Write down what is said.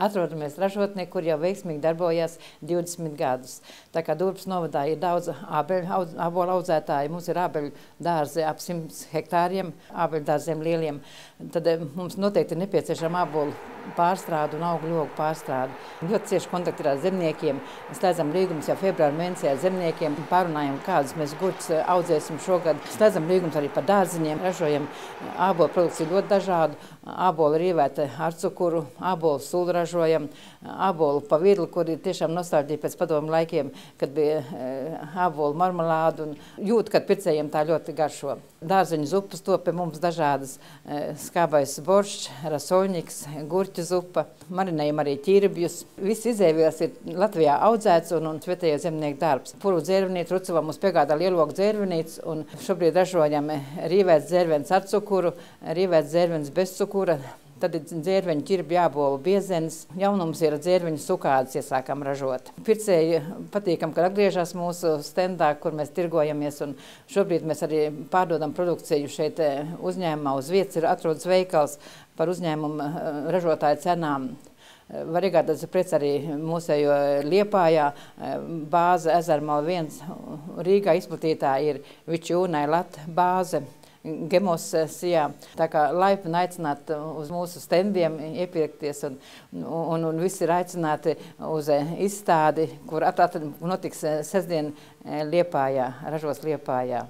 Atrodamies ražotnē, kur jau veiksmīgi darbojās 20 gadus. Tā kā Durpes novadā ir daudz ābolu audzētāju, mums ir ābeļu dārzi ap 100 hektāriem, ābeļu dārziem lieliem. Tad mums noteikti ir nepieciešama ābolu pārstrāde un augļu logu pārstrāde. Ļoti cieši kontakti ar zemniekiem. Slēdzam līgumus jau februāra mēnesī ar zemniekiem, pārunājam, kādus mēs gurķus audzēsim šogad. Slēdzam līgumus arī par dārziņiem, ražojam ābolu produkciju ļoti dažādu. Ābolu rīvēta ar cukuru, ābolu sulu ražojam, ābolu pa vidlu, kur ir tiešām nostalģija pēc padomu laikiem, kad bija ābolu marmelādu un jūt, kad pircējiem tā ļoti garšo. Dārzeņu zupas top pie mums dažādas, skābais boršs, rasoļņiks, gurķu zupa, marinējam arī ķirbjus. Viss izēvielas ir Latvijā audzēts un vietējo zemnieku darbs. Puru dzērvenīti Rucavā mums piegādā lielogu dzērvenītes un šobrīd ražojam rīvēts dzērvens ar cukuru, rīvēts dzērvens bez cukura. Tad ir dzērveņu ķirbju ābolu biezenis. Jaunums ir dzērveņu sukādes iesākam ražot. Pircēji patīkam, kad atgriežas mūsu stendā, kur mēs tirgojamies. Un šobrīd mēs arī pārdodam produkciju šeit uzņēmumā. Uz vietas atrodas veikals par uzņēmumu ražotāju cenām. Var iegādāties preci arī mūsējo Liepājā, bāze Ezermala 1. Rīgā izplatītā ir Vičūnai Lat bāze. Gemos sijā. Tā kā laipni aicināt uz mūsu stendiem iepirkties un visi ir aicināti uz izstādi, kur notiks sestdien Liepājā, ražos Liepājā.